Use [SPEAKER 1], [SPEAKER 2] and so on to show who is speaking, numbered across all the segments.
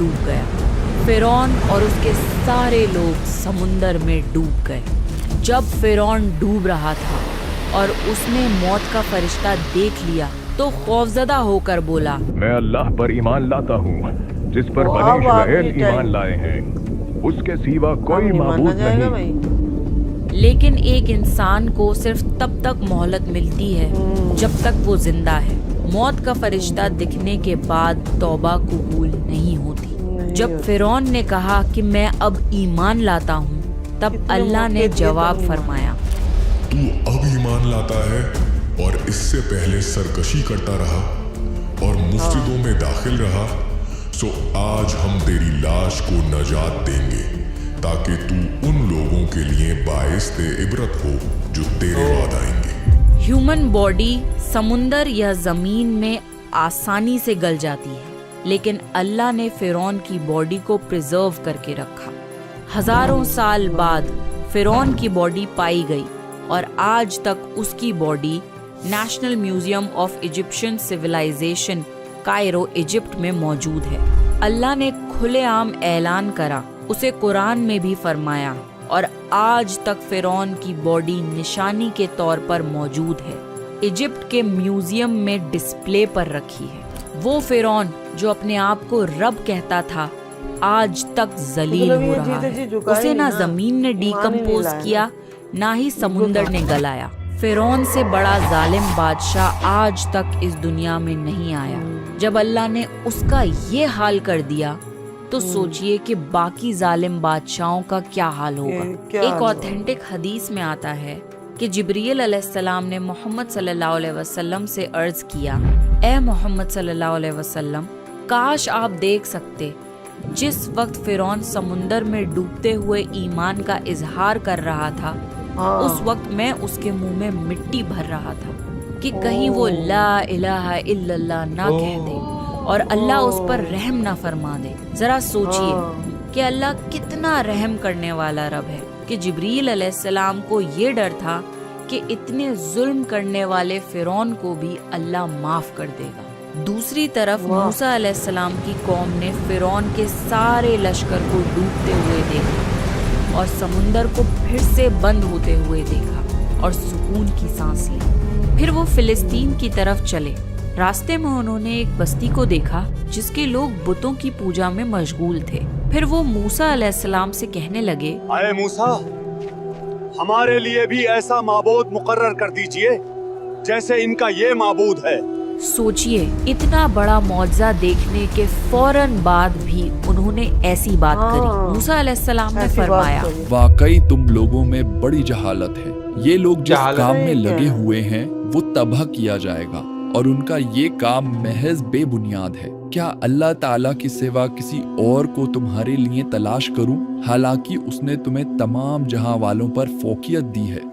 [SPEAKER 1] डूब गया। फिरौन और उसके सारे लोग समुंदर में डूब गए। जब फिरौन डूब रहा था और उसने मौत का फरिश्ता देख लिया तो खौफजदा होकर बोला,
[SPEAKER 2] मैं अल्लाह पर ईमान लाता हूँ जिस पर बनी इस्राएल ईमान लाए हैं, उसके सिवा कोई माबूद नहीं।
[SPEAKER 1] लेकिन एक इंसान को सिर्फ तब तक मोहलत मिलती है जब तक वो जिंदा है। मौत का फरिश्ता दिखने के बाद तौबा कबूल नहीं होती। जब फिरौन ने कहा कि मैं अब ईमान लाता हूँ, तब अल्लाह ने जवाब फरमाया,
[SPEAKER 3] तू अब ईमान लाता है और इससे पहले सरकशी करता रहा और मुफ्तिदों में दाखिल रहा, सो आज हम तेरी लाश को नजात देंगे ताकि तू उन लोगों के लिए बाइस इबरत हो जो तेरे बाद आएंगे।
[SPEAKER 1] ह्यूमन बॉडी समुंदर या जमीन में आसानी से गल जाती है, लेकिन अल्लाह ने फिरौन की बॉडी को प्रिजर्व करके रखा। हजारों साल बाद फिरौन की बॉडी पाई गई और आज तक उसकी body national museum of Egyptian civilization Cairo Egypt में मौजूद है। अल्लाह ने खुलेआम ऐलान करा, उसे कुरान में भी फरमाया, और आज तक फिरौन की बॉडी निशानी के तौर पर मौजूद है। इजिप्ट के म्यूजियम में डिस्प्ले पर रखी है। वो फिरौन जो अपने आप को रब कहता था, आज तक जलील हो रहा है। उसे ना जमीन ने डिकम्पोज किया, ना ही समुंदर ने गलाया। फिरौन से बड़ा जालिम बादशाह आज तक इस दुनिया में नहीं आया। जब अल्लाह ने उसका ये हाल कर दिया तो सोचिए कि बाकी जालिम बादशाहों का क्या हाल होगा। एक ऑथेंटिक हदीस में आता है कि जिब्रील अलैहिस्सलाम ने मोहम्मद सल्लल्लाहु अलैहि वसल्लम से अर्ज किया, ए मोहम्मद सल्लल्लाहु अलैहि वसल्लम, काश आप देख सकते जिस वक्त फिरौन समुंदर में डूबते हुए ईमान का इजहार कर रहा था, उस वक्त मैं उसके मुंह में मिट्टी भर रहा था कि कहीं वो ला इलाहा इल्लल्लाह ना कह दे और अल्लाह उस पर रहम ना फरमा दे। जरा सोचिए कि अल्लाह कितना रहम करने वाला रब है कि जिब्रील अलैहिस्सलाम को ये डर था कि इतने जुल्म करने वाले फिरौन को भी अल्लाह माफ कर देगा। दूसरी तरफ मूसा अलैहिस्सलाम की कौम ने फिरौन के सारे लश्कर को डूबते हुए देखा और समुंदर को फिर से बंद होते हुए देखा और सुकून की सांस ली। फिर वो फिलिस्तीन की तरफ चले। रास्ते में उन्होंने एक बस्ती को देखा जिसके लोग बुतों की पूजा में मशगूल थे। फिर वो मूसा अलैहिस्सलाम से कहने लगे,
[SPEAKER 4] आए मूसा, हमारे लिए भी ऐसा माबूद मुकर्रर कर दीजिए जैसे इनका ये माबूद है।
[SPEAKER 1] सोचिए, इतना बड़ा मौजज़ा देखने के फौरन बाद भी उन्होंने ऐसी बात करी। मूसा अलैहिस्सलाम ने फरमाया,
[SPEAKER 5] वाकई तुम लोगों में बड़ी जहालत है। ये लोग जिस काम में लगे हुए हैं वो तबाह किया जाएगा और उनका ये काम महज बेबुनियाद है। क्या अल्लाह ताला की सिवा किसी और को तुम्हारे लिए तलाश करूं, हालांकि उसने तुम्हें तमाम जहां वालों पर फौकियत दी है।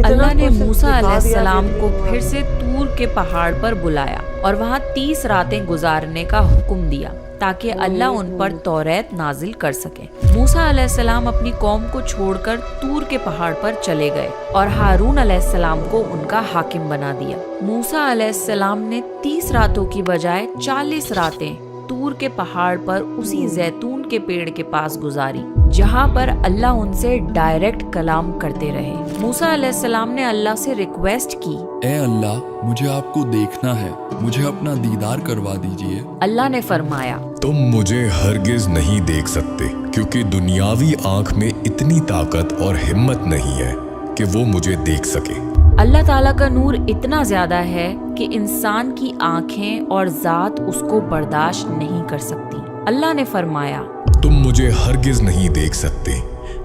[SPEAKER 1] अल्लाह ने मूसा अलैहिस्सलाम को फिर से तूर के पहाड़ पर बुलाया और वहाँ 30 रातें गुजारने का हुक्म दिया ताकि अल्लाह उन पर तौरात नाजिल कर सके। मूसा अलैहिस्सलाम अपनी कौम को छोड़कर तूर के पहाड़ पर चले गए और हारून अलैहिस्सलाम को उनका हाकिम बना दिया। मूसा अलैहिस्सलाम ने 30 रातों की बजाय 40 रातें तूर के पहाड़ पर उसी जैतून के पेड़ के पास गुजारी जहाँ पर अल्लाह उनसे डायरेक्ट कलाम करते रहे। मूसा अलैहिस्सलाम ने अल्लाह से रिक्वेस्ट की,
[SPEAKER 5] ए अल्लाह, मुझे आपको देखना है, मुझे अपना दीदार करवा दीजिए।
[SPEAKER 1] अल्लाह ने फरमाया,
[SPEAKER 3] तुम मुझे हरगिज नहीं देख सकते क्योंकि दुनियावी आंख में इतनी ताकत और हिम्मत नहीं है कि वो मुझे देख सके।
[SPEAKER 1] अल्लाह ताला का नूर इतना ज्यादा है कि इंसान की आंखें और जात उसको बर्दाश्त नहीं कर सकती। अल्लाह ने फरमाया,
[SPEAKER 3] तुम मुझे हरगिज नहीं देख सकते,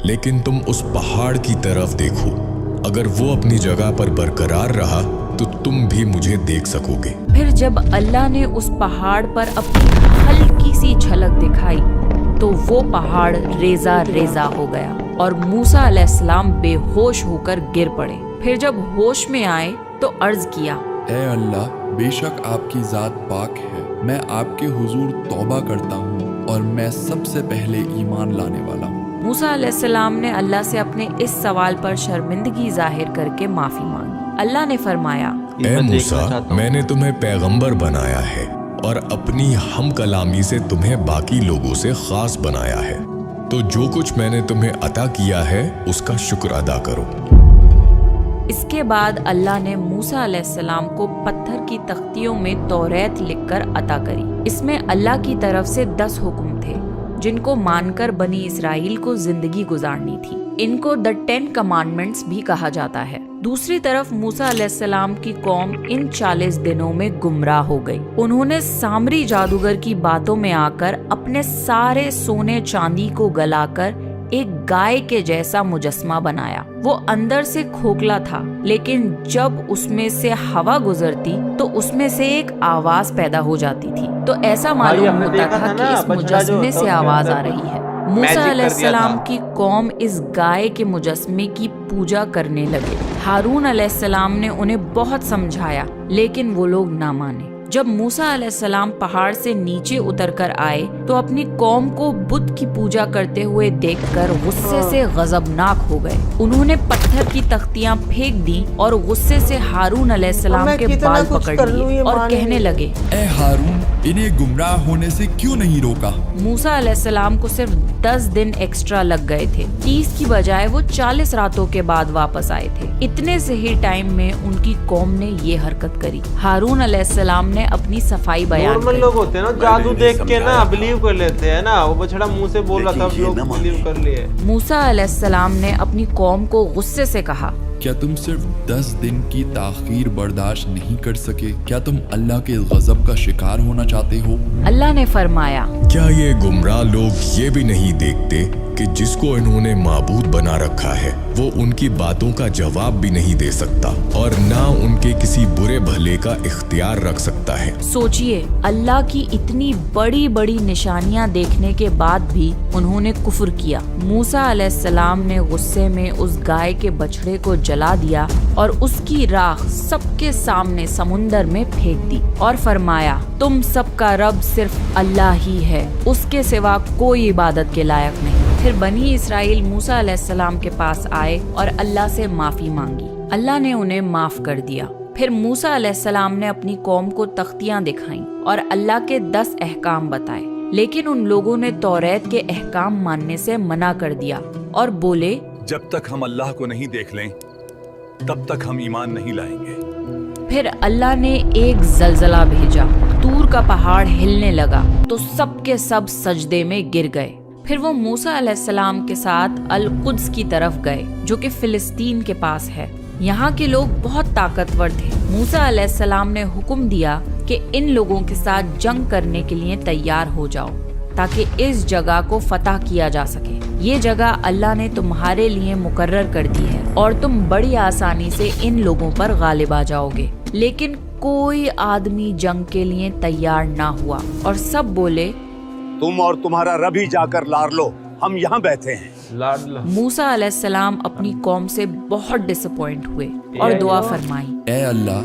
[SPEAKER 3] लेकिन तुम उस पहाड़ की तरफ देखो, अगर वो अपनी जगह पर बरकरार रहा तो तुम भी मुझे देख सकोगे।
[SPEAKER 1] फिर जब अल्लाह ने उस पहाड़ पर अपनी हल्की सी झलक दिखाई तो वो पहाड़ रेजा रेजा हो गया और मूसा अलैहिस्सलाम बेहोश होकर गिर पड़े। फिर जब होश में आए तो अर्ज किया,
[SPEAKER 5] ए अल्लाह, बेशक आपकी जात पाक है, मैं आपके हुजूर तौबा करता हूँ और मैं सबसे पहले ईमान लाने वाला हूँ।
[SPEAKER 1] मूसा अलैहिस्सलाम ने अल्लाह से अपने इस सवाल पर शर्मिंदगी जाहिर करके माफी मांगी। अल्लाह ने फरमाया,
[SPEAKER 3] ए मूसा, मैंने तुम्हें पैगंबर बनाया है اور اپنی ہم کلامی سے تمہیں باقی لوگوں سے خاص بنایا ہے، تو جو کچھ میں نے تمہیں عطا کیا ہے اس کا شکر ادا کرو۔
[SPEAKER 1] اس کے بعد اللہ نے موسیٰ علیہ السلام کو پتھر کی تختیوں میں توریت لکھ کر عطا کری۔ اس میں اللہ کی طرف سے 10 حکم تھے جن کو مان کر بنی اسرائیل کو زندگی گزارنی تھی۔ ان کو The 10 Commandments بھی کہا جاتا ہے۔ دوسری طرف موسیٰ علیہ السلام کی قوم ان 40 دنوں میں گمراہ ہو گئی۔ انہوں نے سامری جادوگر کی باتوں میں آ کر اپنے سارے سونے چاندی کو گلا کر ایک گائے کے جیسا مجسمہ بنایا۔ وہ اندر سے کھوکھلا تھا، لیکن جب اس میں سے ہوا گزرتی تو اس میں سے ایک آواز پیدا ہو جاتی تھی، تو ایسا معلوم ہوتا تھا کہ اس مجسمے سے آواز آ رہی ہے۔ موسیٰ علیہ السلام کی قوم اس گائے کے مجسمے کی پوجا کرنے لگے۔ ہارون علیہ السلام نے انہیں بہت سمجھایا، لیکن وہ لوگ نہ مانے۔ جب موسیٰ علیہ السلام پہاڑ سے نیچے اتر کر آئے تو اپنی قوم کو بت کی پوجا کرتے ہوئے دیکھ کر غصے سے غضبناک ہو گئے۔ انہوں نے پتھر کی تختیاں پھینک دی اور غصے سے ہارون علیہ السلام کے بال پکڑ لیے اور کہنے لگے،
[SPEAKER 5] اے ہارون، انہیں گمراہ ہونے سے کیوں نہیں روکا؟
[SPEAKER 1] موسیٰ علیہ السلام کو صرف 10 دن ایکسٹرا لگ گئے تھے، 30 کی بجائے وہ 40 راتوں کے بعد واپس آئے تھے۔ اتنے سے ہی ٹائم میں ان کی قوم نے یہ حرکت کری۔ ہارون علیہ السلام نے اپنی صفائی بیان
[SPEAKER 6] نارمل
[SPEAKER 1] کی۔
[SPEAKER 6] لوگ ہوتے ہیں نا، جادو دیکھ کے نا بلیو کر لیتے ہیں نا، وہ بچڑا منہ سے بول رہا تھا لوگ بلیو کر لیے۔
[SPEAKER 1] موسیٰ علیہ السلام نے اپنی قوم کو غصے سے کہا،
[SPEAKER 5] کیا تم صرف 10 دن کی تاخیر برداشت نہیں کر سکے؟ کیا تم اللہ کے غضب کا شکار ہونا چاہتے ہو؟
[SPEAKER 1] اللہ نے فرمایا،
[SPEAKER 3] کیا یہ گمراہ لوگ یہ بھی نہیں دیکھتے کہ جس کو انہوں نے معبود بنا رکھا ہے وہ ان کی باتوں کا جواب بھی نہیں دے سکتا اور نہ ان کے کسی برے بھلے کا اختیار رکھ سکتا ہے؟
[SPEAKER 1] سوچئے، اللہ کی اتنی بڑی بڑی نشانیاں دیکھنے کے بعد بھی انہوں نے کفر کیا۔ موسیٰ علیہ السلام نے غصے میں اس گائے کے بچڑے کو جلا دیا اور اس کی راکھ سب کے سامنے سمندر میں پھینک دی اور فرمایا، تم سب کا رب صرف اللہ ہی ہے، اس کے سوا کوئی عبادت کے لائق نہیں۔ پھر بنی اسرائیل موسیٰ علیہ السلام کے پاس آئے اور اللہ سے معافی مانگی۔ اللہ نے انہیں معاف کر دیا۔ پھر موسیٰ علیہ السلام نے اپنی قوم کو تختیاں دکھائیں اور اللہ کے 10 احکام بتائے، لیکن ان لوگوں نے توریت کے احکام ماننے سے منع کر دیا اور بولے،
[SPEAKER 4] جب تک ہم اللہ کو نہیں دیکھ لیں تب تک ہم ایمان نہیں لائیں گے۔
[SPEAKER 1] پھر اللہ نے ایک زلزلہ بھیجا، طور کا پہاڑ ہلنے لگا تو سب کے سب سجدے میں گر گئے۔ پھر وہ موسیٰ علیہ السلام کے ساتھ القدس کی طرف گئے جو کہ فلسطین کے پاس ہے۔ یہاں کے لوگ بہت طاقتور تھے۔ موسیٰ علیہ السلام نے حکم دیا کہ ان لوگوں کے ساتھ جنگ کرنے کے لیے تیار ہو جاؤ تاکہ اس جگہ کو فتح کیا جا سکے۔ یہ جگہ اللہ نے تمہارے لیے مقرر کر دی ہے اور تم بڑی آسانی سے ان لوگوں پر غالب آ جاؤ گے۔ لیکن کوئی آدمی جنگ کے لیے تیار نہ ہوا اور سب بولے،
[SPEAKER 4] تم اور تمہارا رب ہی جا کر لار لو، ہم یہاں بیٹھے ہیں۔
[SPEAKER 1] موسیٰ علیہ السلام اپنی قوم سے بہت ڈس اپوائنٹ ہوئے اور دعا فرمائی،
[SPEAKER 5] اے اللہ،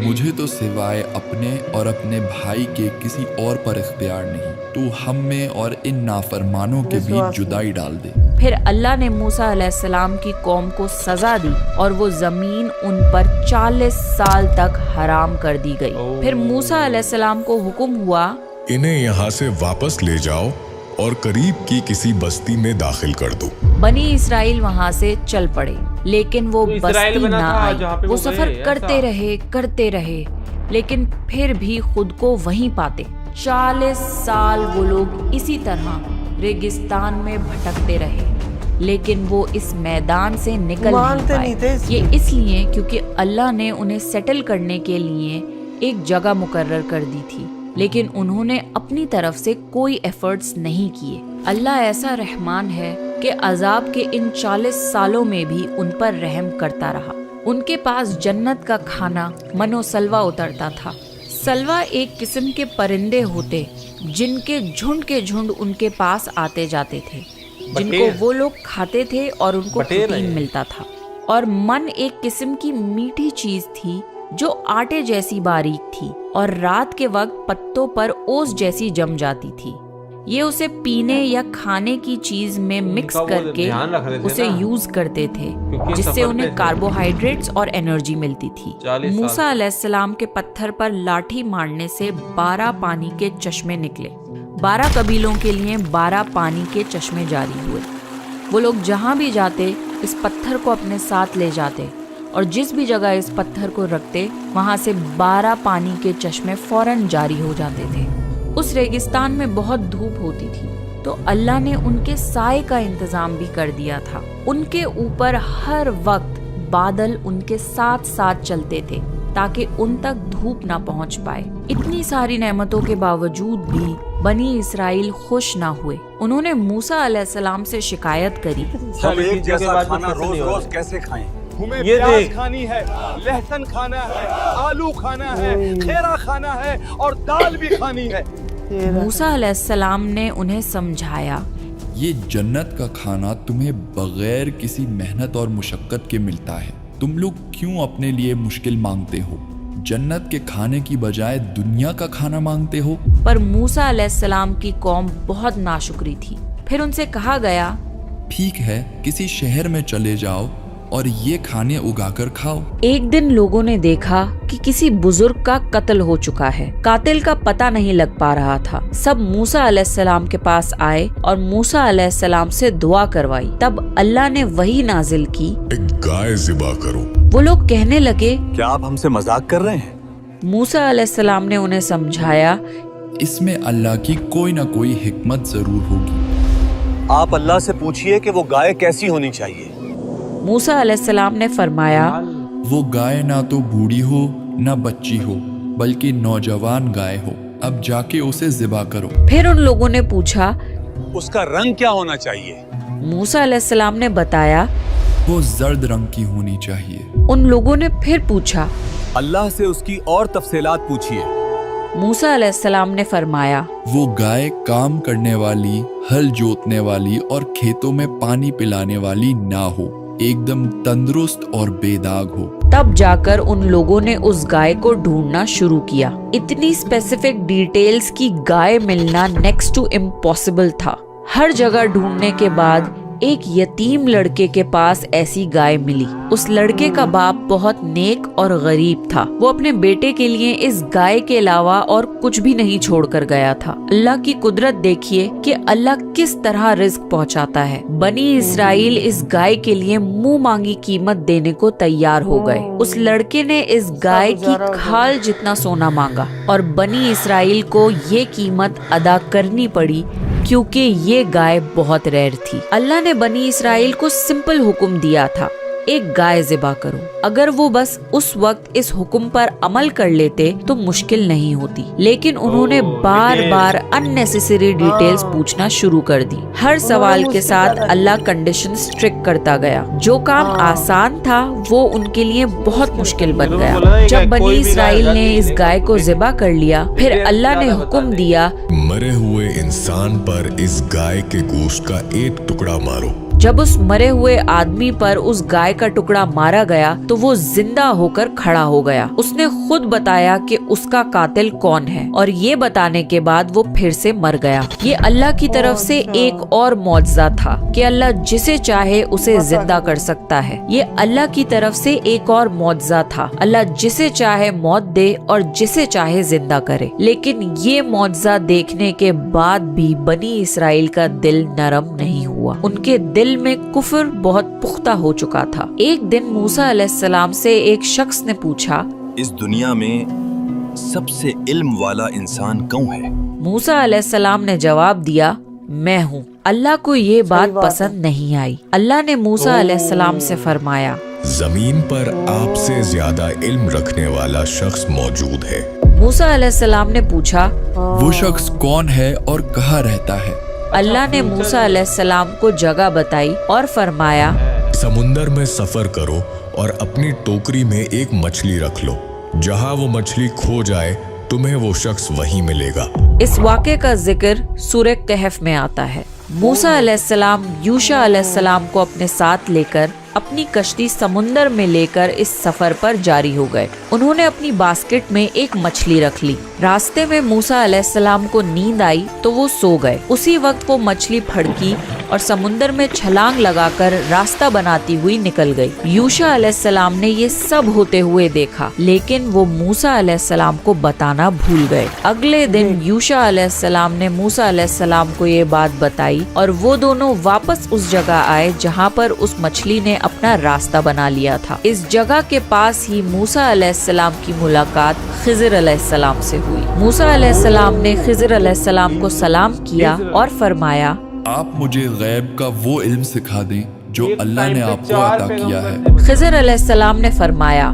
[SPEAKER 5] مجھے تو سوائے اپنے اور اپنے بھائی کے کسی اور پر اختیار نہیں، تو ہم میں اور ان نافرمانوں کے بیچ جدائی ڈال دے۔
[SPEAKER 1] پھر اللہ نے موسیٰ علیہ السلام کی قوم کو سزا دی اور وہ زمین ان پر 40 سال تک حرام کر دی گئی۔ پھر موسیٰ علیہ السلام کو حکم ہوا،
[SPEAKER 3] انہیں یہاں سے واپس لے جاؤ اور قریب کی کسی بستی میں داخل کر دو۔
[SPEAKER 1] بنی اسرائیل وہاں سے چل پڑے، لیکن وہ بستی نہ آئی۔ وہ سفر کرتے رہے لیکن پھر بھی خود کو وہیں پاتے۔ 40 سال وہ لوگ اسی طرح ریگستان میں بھٹکتے رہے، لیکن وہ اس میدان سے نکل نہیں پائے۔ یہ اس لیے کیونکہ اللہ نے انہیں سیٹل کرنے کے لیے ایک جگہ مقرر کر دی تھی، لیکن انہوں نے اپنی طرف سے کوئی ایفرٹس نہیں کیے۔ اللہ ایسا رحمان ہے کہ عذاب کے ان 40 سالوں میں بھی ان پر رحم کرتا رہا۔ ان کے پاس جنت کا کھانا من و سلوہ اترتا تھا۔ سلوہ ایک قسم کے پرندے ہوتے جن کے جھنڈ ان کے پاس آتے جاتے تھے، جن کو وہ لوگ کھاتے تھے اور ان کو پروٹین ملتا تھا۔ اور من ایک قسم کی میٹھی چیز تھی جو آٹے جیسی باریک تھی اور رات کے وقت پتوں پر اوس جیسی جم جاتی تھی۔ ये उसे पीने या खाने की चीज में मिक्स
[SPEAKER 6] इनका वो
[SPEAKER 1] करके
[SPEAKER 6] ध्यान रख रहे थे
[SPEAKER 1] उसे
[SPEAKER 6] ना।
[SPEAKER 1] यूज करते थे,
[SPEAKER 6] क्योंकि
[SPEAKER 1] जिससे
[SPEAKER 6] सफर
[SPEAKER 1] उन्हें
[SPEAKER 6] पे थे।
[SPEAKER 1] कार्बोहाइड्रेट्स और एनर्जी मिलती थी।
[SPEAKER 6] 40 साल।
[SPEAKER 1] मूसा अलैहिस्सलाम के पत्थर पर लाठी मारने से 12 पानी के चश्मे निकले। 12 कबीलों के लिए 12 पानी के चश्मे जारी हुए। वो लोग जहाँ भी जाते इस पत्थर को अपने साथ ले जाते और जिस भी जगह इस पत्थर को रखते वहाँ से 12 पानी के चश्मे फौरन जारी हो जाते थे। उस रेगिस्तान में बहुत धूप होती थी तो अल्लाह ने उनके साए का इंतजाम भी कर दिया था। उनके ऊपर हर वक्त बादल उनके साथ साथ चलते थे ताकि उन तक धूप ना पहुंच पाए। इतनी सारी नेमतों के बावजूद भी बनी इसराइल खुश ना हुए। उन्होंने मूसा अलैहिस्सलाम से शिकायत करी।
[SPEAKER 4] हम एक
[SPEAKER 6] के
[SPEAKER 4] जैसा
[SPEAKER 6] बाद
[SPEAKER 4] खाना
[SPEAKER 6] कैसे
[SPEAKER 4] रोज
[SPEAKER 6] नहीं हो
[SPEAKER 4] रोज
[SPEAKER 6] रहा?
[SPEAKER 4] कैसे खाएं? हमें
[SPEAKER 6] ये
[SPEAKER 4] प्याज
[SPEAKER 6] देख।
[SPEAKER 4] खानी है, लहसुन खाना है, आलू खाना है, खेरा खाना है और दाल भी खानी है।
[SPEAKER 1] मूसा अलैहिस्सलाम ने उन्हें समझाया,
[SPEAKER 5] ये जन्नत का खाना तुम्हें बगैर किसी मेहनत और मुशक्कत के मिलता है। तुम लोग क्यों अपने लिए मुश्किल मांगते हो? जन्नत के खाने की बजाय दुनिया का खाना मांगते हो।
[SPEAKER 1] पर मूसा अलैहिस्सलाम की कौम बहुत नाशुक्री थी। फिर उनसे कहा गया,
[SPEAKER 5] ठीक है, किसी शहर में चले जाओ और ये खाने उगाकर खाओ।
[SPEAKER 1] एक दिन लोगों ने देखा कि किसी बुजुर्ग का कत्ल हो चुका है। कातिल का पता नहीं लग पा रहा था। सब मूसा अलैहिस्सलाम के पास आए और मूसा अलैहिस्सलाम से दुआ करवाई। तब अल्लाह ने वही नाजिल की,
[SPEAKER 3] एक गाय ज़िबा करो।
[SPEAKER 1] वो लोग कहने लगे,
[SPEAKER 4] क्या आप हमसे मजाक कर रहे हैं?
[SPEAKER 1] मूसा अलैहिस्सलाम ने उन्हें समझाया,
[SPEAKER 5] इसमें अल्लाह की कोई ना कोई हिकमत जरूर होगी।
[SPEAKER 4] आप अल्लाह से पूछिए कि वो गाय कैसी होनी चाहिए।
[SPEAKER 1] मूसा अलैहिस्सलाम ने फरमाया,
[SPEAKER 5] वो गाय ना तो बूढ़ी हो ना बच्ची हो, बल्कि नौजवान गाय हो। अब जाके उसे ज़िबा करो।
[SPEAKER 1] फिर उन लोगों ने पूछा,
[SPEAKER 4] उसका रंग क्या होना चाहिए?
[SPEAKER 1] मूसा अलैहिस्सलाम ने बताया।
[SPEAKER 5] वो जर्द रंग की होनी चाहिए।
[SPEAKER 1] उन लोगों ने फिर पूछा,
[SPEAKER 4] अल्लाह से उसकी और तफसीलात पूछिए।
[SPEAKER 1] मूसा अलैहिस्सलाम ने फरमाया,
[SPEAKER 5] वो गाय काम करने वाली, हल जोतने वाली और खेतों में पानी पिलाने वाली ना हो, एकदम तंदुरुस्त और बेदाग हो।
[SPEAKER 1] तब जाकर उन लोगों ने उस गाय को ढूंढना शुरू किया। इतनी स्पेसिफिक डिटेल्स की गाय मिलना नेक्स्ट टू इम्पॉसिबल था। हर जगह ढूंढने के बाद एक यतीम लड़के के पास ऐसी गाय मिली। उस लड़के का बाप बहुत नेक और गरीब था। वो अपने बेटे के लिए इस गाय के अलावा और कुछ भी नहीं छोड़कर गया था। अल्लाह की कुदरत देखिए कि अल्लाह किस तरह रिस्क पहुंचाता है। बनी इसराइल इस गाय के लिए मुंह मांगी कीमत देने को तैयार हो गए। उस लड़के ने इस गाय की खाल जितना सोना मांगा और बनी इसराइल को ये कीमत अदा करनी पड़ी क्योंकि ये गाय बहुत रेयर थी। अल्लाह ने बनी इसराइल को सिंपल हुक्म दिया था, एक गाय ज़िबा करो। अगर वो बस उस वक्त इस हुक्म पर अमल कर लेते तो मुश्किल नहीं होती, लेकिन उन्होंने बार बार अननेसेसरी डिटेल्स पूछना शुरू कर दी। हर सवाल के साथ अल्लाह कंडीशन स्ट्रिक्ट करता गया। जो काम आसान था वो उनके लिए बहुत मुश्किल बन गया। जब बनी इसराइल ने इस गाय को ज़िबा कर लिया, फिर अल्लाह ने हुक्म दिया,
[SPEAKER 3] मरे हुए इंसान पर इस गाय के गोश्त का एक टुकड़ा मारो।
[SPEAKER 1] जब उस मरे हुए आदमी पर उस गाय का टुकड़ा मारा गया तो वो जिंदा होकर खड़ा हो गया। उसने खुद बताया कि उसका कातिल कौन है और ये बताने के बाद वो फिर से मर गया। ये अल्लाह की तरफ से एक और मौजज़ा था कि अल्लाह जिसे चाहे उसे जिंदा कर सकता है। ये अल्लाह की तरफ से एक और मौजज़ा था, अल्लाह जिसे चाहे मौत दे और जिसे चाहे जिंदा करे। लेकिन ये मौजज़ा देखने के बाद भी बनी इसराइल का दिल नरम नहीं हुआ। उनके दिल में कुफ्र बहुत पुख्ता हो चुका था। एक दिन मूसा अलैहिस्सलाम से एक शख्स ने पूछा,
[SPEAKER 7] इस दुनिया में सबसे इल्म वाला इंसान कौन है?
[SPEAKER 1] मूसा अलैहिस्सलाम ने जवाब दिया, मैं हूँ। अल्लाह को ये बात पसंद नहीं आई। अल्लाह ने मूसा अलैहिस्सलाम से फरमाया,
[SPEAKER 3] जमीन पर आपसे ज्यादा इल्म रखने वाला शख्स मौजूद है।
[SPEAKER 1] मूसा अलैहिस्सलाम ने पूछा,
[SPEAKER 5] वो शख्स कौन है और कहाँ रहता है?
[SPEAKER 1] अल्लाह ने मूसा अलैहिस्सलाम को जगह बताई और फरमाया,
[SPEAKER 3] समुंदर में सफर करो और अपनी टोकरी में एक मछली रख लो। जहाँ वो मछली खो जाए तुम्हें वो शख्स वहीं मिलेगा।
[SPEAKER 1] इस वाक़े का जिक्र सूरह कहफ में आता है। मूसा अलैहिस्सलाम यूशा अलैहिस्सलाम को अपने साथ लेकर अपनी कश्ती समुंदर में लेकर इस सफर पर जारी हो गए। उन्होंने अपनी बास्केट में एक मछली रख ली। रास्ते में मूसा अलैहिस्सलाम को नींद आई तो वो सो गए। उसी वक्त वो मछली फड़की और समुंदर में छलांग लगाकर रास्ता बनाती हुई निकल गई। यूशा अलैहिस्सलाम ने ये सब होते हुए देखा, लेकिन वो मूसा अलैहिस्सलाम को बताना भूल गए। अगले दिन यूशा अलैहिस्सलाम ने मूसा अलैहिस्सलाम को ये बात बताई और वो दोनों वापस उस जगह आए जहाँ पर उस मछली ने अपना रास्ता बना लिया था। इस जगह के पास ही मूसा अलैहिस्सलाम की मुलाकात खिज़र अलैहिस्सलाम से हुई। मूसा अलैहिस्सलाम ने खिज़र अलैहिस्सलाम को सलाम किया और फरमाया,
[SPEAKER 5] आप मुझे गैब का वो इल्म सिखा दें जो अल्लाह ने आपको अता किया है।
[SPEAKER 1] खिज़र अलैहिस्सलाम ने फरमाया,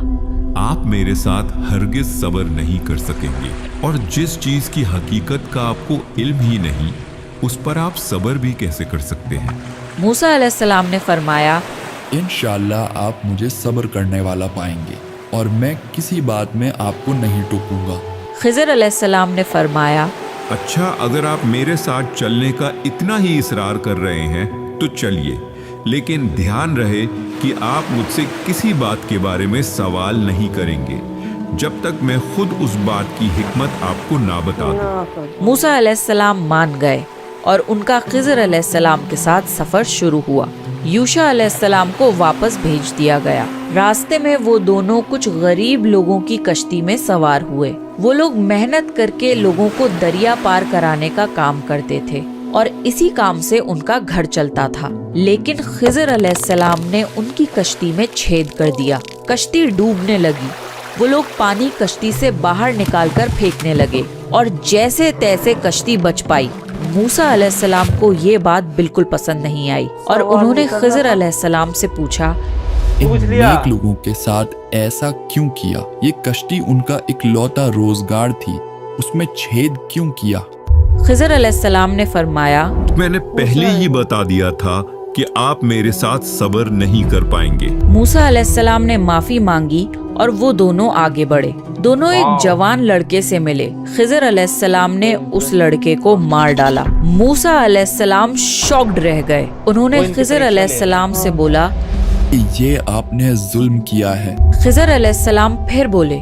[SPEAKER 8] आप मेरे साथ हरगिज सब्र नहीं कर सकेंगे और जिस चीज की हकीकत का आपको इल्म ही नहीं, उस पर आप सब्र भी कैसे कर सकते हैं?
[SPEAKER 1] मूसा अलैहिस्सलाम ने फरमाया,
[SPEAKER 5] इंशाअल्लाह आप मुझे सब्र करने वाला पाएंगे और मैं किसी बात में आपको नहीं टोकूंगा।
[SPEAKER 1] खिज़र अलैहिस्सलाम ने फरमाया,
[SPEAKER 8] अच्छा, अगर आप मेरे साथ चलने का इतना ही इसरार कर रहे हैं तो चलिए, लेकिन ध्यान रहे कि आप मुझसे किसी बात के बारे में सवाल नहीं करेंगे जब तक मैं खुद उस बात की हिकमत आपको ना बता दूं।
[SPEAKER 1] मूसा अलैहिस्सलाम मान गए और उनका खिज़र अलैहिस्सलाम के साथ सफर शुरू हुआ। यूशा अलैहिस्सलाम को वापस भेज दिया गया। रास्ते में वो दोनों कुछ गरीब लोगों की कश्ती में सवार हुए। वो लोग मेहनत करके लोगों को दरिया पार कराने का काम करते थे और इसी काम से उनका घर चलता था। लेकिन खिज़र अलैहिस्सलाम ने उनकी कश्ती में छेद कर दिया। कश्ती डूबने लगी। वो लोग पानी कश्ती से बाहर निकालकर फेंकने लगे और जैसे तैसे कश्ती बच पाई। मूसा अलैहिस्सलाम को ये बात बिल्कुल पसंद नहीं आई और उन्होंने खिज़र अलैहिस्सलाम से पूछा,
[SPEAKER 5] इन नेक लोगों के साथ ऐसा क्यों किया? ये कश्ती उनका इकलौता रोजगार थी, उसमें छेद क्यों किया?
[SPEAKER 1] खिज़र अलैहिस्सलाम ने फरमाया,
[SPEAKER 8] मैंने पहले ही बता दिया था कि आप मेरे साथ सब्र नहीं कर पाएंगे।
[SPEAKER 1] मूसा अलैहिस्सलाम ने माफी मांगी और वो दोनों आगे बढ़े। दोनों एक जवान लड़के से मिले। खिज़र अलैहिस्सलाम ने उस लड़के को मार डाला। मूसा अलैहिस्सलाम शॉक्ड रह गए। उन्होंने खिज़र अलैहिस्सलाम से बोला,
[SPEAKER 5] ये आपने जुल्म किया है।
[SPEAKER 1] खिज़र अलैहिस्सलाम फिर बोले,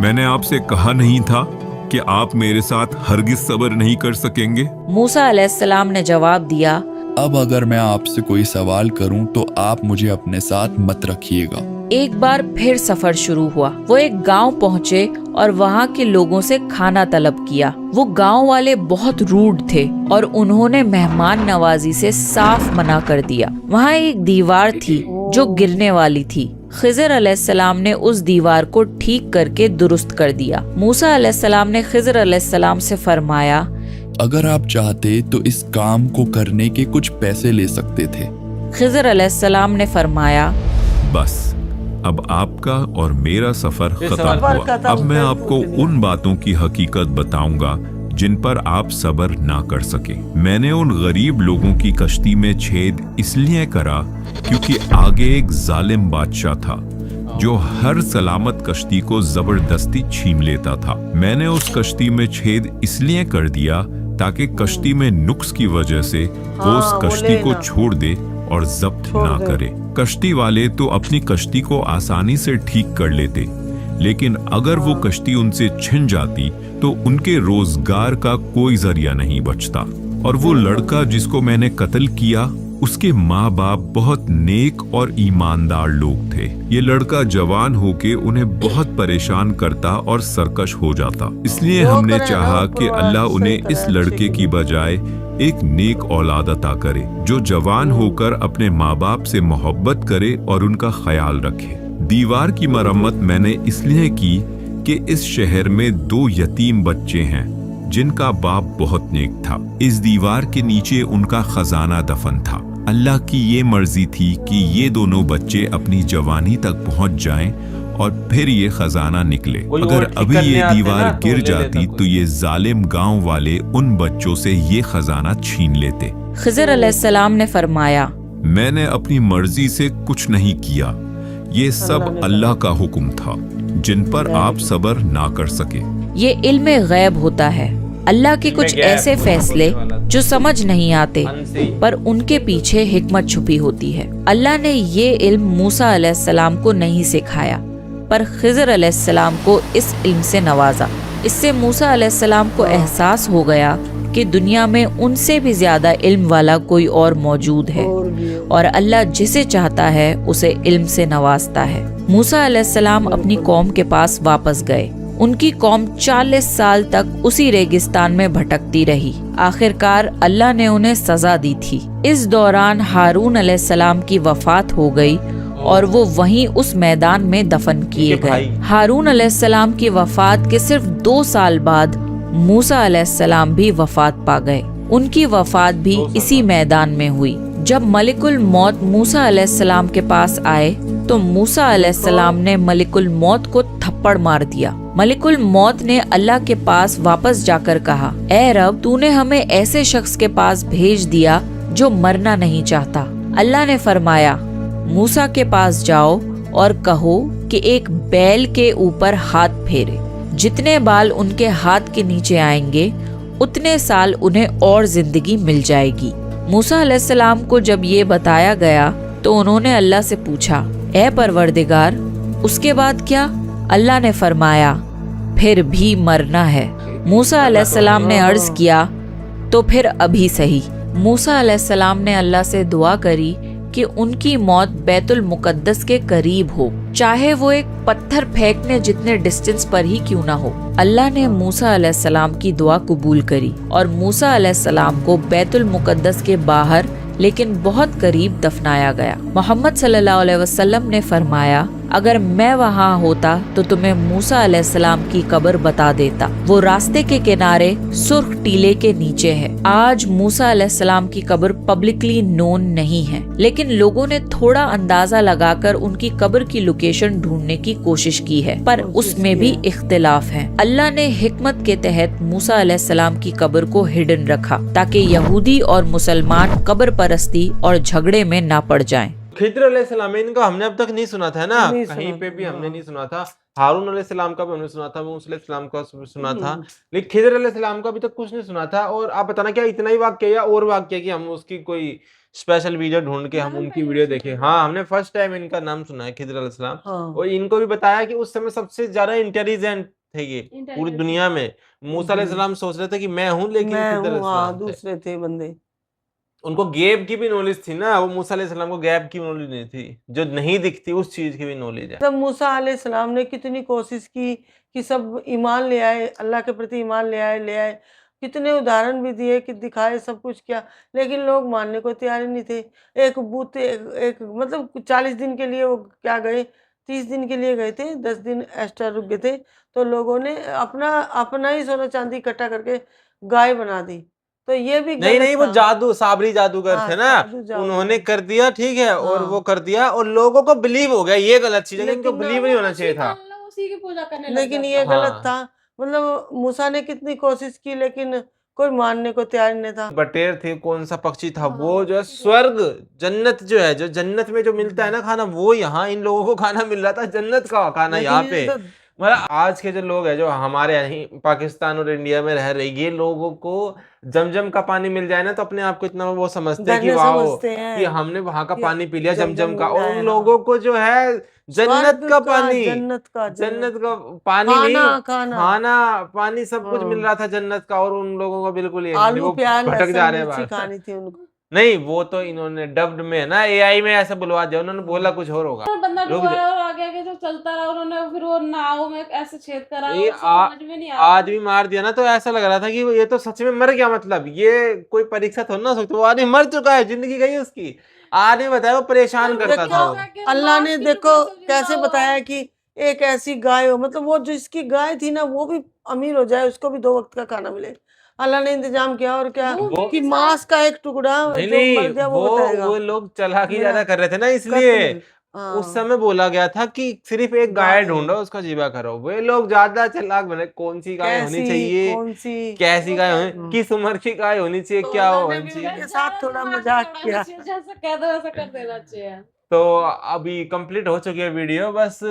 [SPEAKER 8] मैंने आपसे कहा नहीं था कि आप मेरे साथ हरगिज सब्र नहीं कर सकेंगे?
[SPEAKER 1] मूसा अलैहिस्सलाम ने जवाब दिया,
[SPEAKER 5] अब अगर मैं आपसे कोई सवाल करूं तो आप मुझे अपने साथ मत रखिएगा।
[SPEAKER 1] एक बार फिर सफर शुरू हुआ। वो एक गांव पहुंचे और वहां के लोगों से खाना तलब किया। वो गांव वाले बहुत रूड थे और उन्होंने मेहमान नवाजी से साफ मना कर दिया। वहां एक दीवार थी जो गिरने वाली थी। खिज़र अलैहिस्सलाम ने उस दीवार को ठीक करके दुरुस्त कर दिया। मूसा अलैहिस्सलाम ने खिज़र अलैहिस्सलाम से फरमाया,
[SPEAKER 5] अगर आप चाहते तो इस काम को करने के कुछ पैसे ले सकते थे।
[SPEAKER 1] खिज़र अलैहिस्सलाम ने फरमाया,
[SPEAKER 8] बस अब आपका और मेरा सफर खत्म हुआ। अब मैं आपको उन बातों की हकीकत बताऊंगा जिन पर आप सब्र ना कर सके। मैंने उन गरीब लोगों की कश्ती में छेद इसलिए करा क्योंकि आगे एक जालिम बादशाह था जो हर सलामत कश्ती को जबरदस्ती छीन लेता था। मैंने उस कश्ती में छेद इसलिए कर दिया ताकि कश्ती में नुक्स की वजह से वो उस कश्ती को छोड़ दे और जब्त ना करे। कश्ती वाले तो अपनी कश्ती को आसानी से ठीक कर लेते, लेकिन अगर वो कश्ती उनसे छिन जाती तो उनके रोजगार का कोई जरिया नहीं बचता। और वो लड़का जिसको मैंने कत्ल किया, उसके माँ बाप बहुत नेक और ईमानदार लोग थे। ये लड़का जवान होके उन्हें बहुत परेशान करता और सरकश हो जाता। इसलिए हमने चाहा कि अल्लाह उन्हें इस लड़के की बजाय एक नेक औलाद अता करे जो जवान होकर अपने माँ बाप से मोहब्बत करे और उनका ख्याल रखे। दीवार की मरम्मत मैंने इसलिए की कि इस शहर में 2 यतीम बच्चे हैं जिनका बाप बहुत नेक था। इस दीवार के नीचे उनका खजाना दफन था। अल्लाह की ये मर्जी थी कि ये दोनों बच्चे अपनी जवानी तक पहुंच जाएं और फिर ये खजाना निकले। अगर अभी ये दीवार गिर जाती तो ये जालिम गांव वाले उन बच्चों से ये खजाना छीन लेते।
[SPEAKER 1] खिज़र अलैहिस्सलाम ने फरमाया,
[SPEAKER 8] मैंने अपनी मर्जी से कुछ नहीं किया, ये सब अल्लाह का हुक्म था जिन पर आप सब्र ना कर सके।
[SPEAKER 1] ये इल्म गैब होता है। अल्लाह के कुछ ऐसे फैसले जो समझ नहीं आते,
[SPEAKER 6] अनसी
[SPEAKER 1] पर उनके पीछे हिकमत छुपी होती है। अल्लाह ने ये इल्म मूसा अलैहिस्सलाम को नहीं सिखाया, पर खिज़र अलैहिस्सलाम को इस इल्म से नवाजा। इससे मूसा अलैहिस्सलाम को एहसास हो गया कि दुनिया में उनसे भी ज्यादा इल्म वाला कोई और मौजूद है, और अल्लाह जिसे चाहता है उसे इल्म से नवाजता है। मूसा अलैहिस्सलाम अपनी कौम के पास वापस गए। उनकी कौम 40 साल तक उसी रेगिस्तान में भटकती रही। आखिरकार अल्लाह ने उन्हें सजा दी थी। इस दौरान हारून अलैहिस्सलाम की वफात हो गई और वो वहीं उस मैदान में दफन किए गए। हारून अलैहिस्सलाम की वफात के सिर्फ 2 साल बाद मूसा अलैहिस्सलाम भी वफात पा गए। उनकी वफात भी इसी मैदान में हुई। जब मलिकुल मौत मूसा अलैहिस्सलाम के पास आए तो मूसा अलैहिस्सलाम ने मलिकुल मौत को थप्पड़ मार दिया। मलिकुल मौत ने अल्लाह के पास वापस जाकर कहा, ऐ रब, तूने हमें ऐसे शख्स के पास भेज दिया जो मरना नहीं चाहता। अल्लाह ने फरमाया, मूसा के पास जाओ और कहो कि एक बैल के ऊपर हाथ फेरे। जितने बाल उनके हाथ के नीचे आएंगे उतने साल उन्हें और जिंदगी मिल जाएगी। मूसा अलैहिस्सलाम को जब ये बताया गया तो उन्होंने अल्लाह से पूछा, ऐ परवरदिगार, उसके बाद क्या? अल्लाह ने फरमाया, फिर भी मरना है। मूसा अलैहिस्सलाम ने अर्ज किया, तो फिर अभी सही। मूसा अलैहिस्सलाम ने अल्लाह से दुआ करी कि उनकी मौत बैतुल मुकद्दस के करीब हो, चाहे वो एक पत्थर फेंकने जितने डिस्टेंस पर ही क्यों ना हो। अल्लाह ने मूसा अलैहिस्सलाम की दुआ कबूल करी और मूसा अलैहिस्सलाम को बैतुल मुकद्दस के बाहर लेकिन बहुत करीब दफनाया गया। मोहम्मद सल्लल्लाहु अलैहि वसल्लम ने फरमाया, अगर मैं वहाँ होता तो तुम्हें मूसा अलैहिस्सलाम की कब्र बता देता। वो रास्ते के किनारे सुर्ख टीले के नीचे है। आज मूसा अलैहिस्सलाम की कब्र पब्लिकली नोन नहीं है, लेकिन लोगों ने थोड़ा अंदाजा लगाकर उनकी कब्र की लोकेशन ढूंढने की कोशिश की है, पर उसमें भी इख्तिलाफ है। अल्लाह ने हिकमत के तहत मूसा अलैहिस्सलाम की कब्र को हिडन रखा ताकि यहूदी और मुसलमान कब्र परस्ती और झगड़े में ना पड़ जाएं।
[SPEAKER 6] खिद्र अलैहिस्सलाम, इनका हमने अब तक नहीं सुना था ना, कहीं पे भी हमने नहीं सुना था। हारून अलैहिस्सलाम का भी हमने सुना था, मूसा अलैहिस्सलाम का सुना था, लेकिन खिद्र अलैहिस्सलाम का अभी तक कुछ नहीं सुना था। और आप बताना क्या इतना ही वाक्य या और वाक्य कि हम उसकी कोई स्पेशल वीडियो ढूंढ के हम उनकी वीडियो देखें? हाँ, हमने फर्स्ट टाइम इनका नाम सुना है, खिद्र अलैहिस्सलाम। और इनको भी बताया कि उस समय सबसे ज्यादा इंटेलिजेंट थे ये पूरी दुनिया में। मूसा अलैहिस्सलाम सोच रहे थे कि मैं हूँ, लेकिन खिद्र अलैहिस्सलाम
[SPEAKER 9] दूसरे थे बंदे।
[SPEAKER 6] उनको गैब की भी नॉलेज थी ना, वो मूसा अलैहिस्सलाम को गैब की नॉलेज नहीं थी, जो नहीं दिखती उस चीज की भी नॉलेज है।
[SPEAKER 9] तब मूसा अलैहिस्सलाम ने कितनी कोशिश की कि सब ईमान ले आए, अल्लाह के प्रति ईमान ले आए। कितने उदाहरण भी दिए कि दिखाए, सब कुछ किया, लेकिन लोग मानने को तैयार ही नहीं थे। एक बूत एक मतलब 40 दिन के लिए वो क्या गए, 30 दिन के लिए गए थे, 10 दिन एक्स्ट्रा रुक गए थे, तो लोगों ने अपना ही सोना चांदी इकट्ठा करके गाय बना दी। तो ये भी
[SPEAKER 6] नहीं, वो जादू, साबरी जादूगर थे ना, उन्होंने कर दिया, ठीक है, और वो कर दिया और लोगों को बिलीव हो गया। ये गलत चीज है, इनको बिलीव नहीं होना चाहिए था,
[SPEAKER 9] उसी की पूजा करने लग लेकिन ये गलत था। मतलब मूसा ने कितनी कोशिश की, लेकिन कोई मानने को तैयार नहीं था।
[SPEAKER 6] बटेर थे, कौन सा पक्षी था वो, जो है स्वर्ग जन्नत, जो है जो जन्नत में जो मिलता है ना खाना, वो यहाँ इन लोगों को खाना मिल रहा था, जन्नत का खाना यहाँ पे। मतलब आज के जो लोग हैं, जो हमारे यहीं पाकिस्तान और इंडिया में रह रहे, ये लोगों को जमजम का पानी मिल जाए ना तो अपने आप को इतना वो समझते हैं कि वाओ कि हमने वहां का पानी पी लिया, जमजम का। और उन लोगों को जो है जन्नत का पानी, जन्नत का पानी नहीं, खाना पानी सब कुछ मिल रहा था जन्नत का, और उन लोगों को बिल्कुल ये भटक जा रहे हैं। नहीं, वो तो इन्होंने डब्ड में ना, एआई में ऐसा बुलवा दिया, उन्होंने बोला कुछ और होगा।
[SPEAKER 10] बंदा डुबाया और आगे जो चलता रहा, उन्होंने फिर वो नाव में ऐसे छेद करा, समझ में नहीं आया।
[SPEAKER 6] आदमी मार दिया ना, तो ऐसा लग रहा था कि ये तो सच में मर गया। मतलब ये कोई परीक्षा थोड़ा ना हो सकती, वो आदमी मर चुका है, जिंदगी गई उसकी। आदमी बताया वो परेशान करता था।
[SPEAKER 9] अल्लाह ने देखो कैसे बताया कि एक ऐसी गाय हो, मतलब वो जिसकी गाय थी ना वो भी अमीर हो जाए, उसको भी 2 वक्त का खाना मिले। अल्लाह ने इंतजाम किया। और क्या कि मांस का एक टुकड़ा
[SPEAKER 6] वो लोग चालाकी ज्यादा कर रहे थे ना, इसलिए उस समय बोला गया था कि सिर्फ एक गाय ढूंढो, उसका जीवा करो। वे लोग ज्यादा चालाक बने, कौन सी गाय होनी चाहिए, कैसी गाय होनी, किस उम्र की गाय होनी चाहिए, क्या होनी चाहिए,
[SPEAKER 9] साथ थोड़ा मजाक किया।
[SPEAKER 10] जैसा कह दो वैसा कर देना चाहिए।
[SPEAKER 6] تو ابھی کمپلیٹ ہو چکی ہے ویڈیو, بس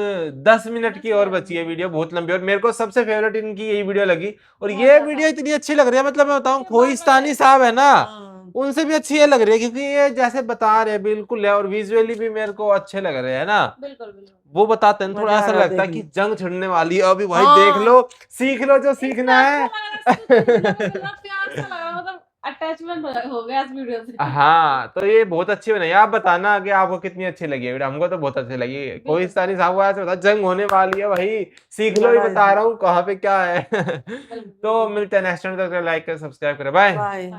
[SPEAKER 6] 10 منٹ کی اور بچی ہے ویڈیو, بہت لمبی, اور میرے کو سب سے فیوریٹ ان کی یہی ویڈیو لگی. اور یہ ویڈیو اتنی اچھی لگ رہی ہے, مطلب میں بتاؤں کوہستانی صاحب ہے نا, ان سے بھی اچھی یہ لگ رہی ہے, کیونکہ یہ جیسے بتا رہے ہیں بالکل ہے, اور ویژولی بھی میرے کو اچھے لگ رہے ہیں نا. وہ بتاتے ہیں تھوڑا ایسا لگتا ہے کہ جنگ چھڑنے والی ہے ابھی بھائی, دیکھ لو, سیکھ لو جو سیکھنا ہے.
[SPEAKER 10] اٹیچمنٹ ہو گیا اس ویڈیو سے.
[SPEAKER 6] ہاں تو یہ بہت اچھی بنائی. آپ بتانا کہ آپ کو کتنی اچھی لگی ہے ویڈیو, ہم کو تو بہت اچھی لگی. کوہستانی صاحب کو ایسے بتا جنگ ہونے والی ہے بھائی, سیکھ لو, یہ بتا رہا ہوں کہاں پہ کیا ہے. تو ملتے ہیں نیکسٹ ٹائم, تک لائک کریں, سبسکرائب کریں, بائے.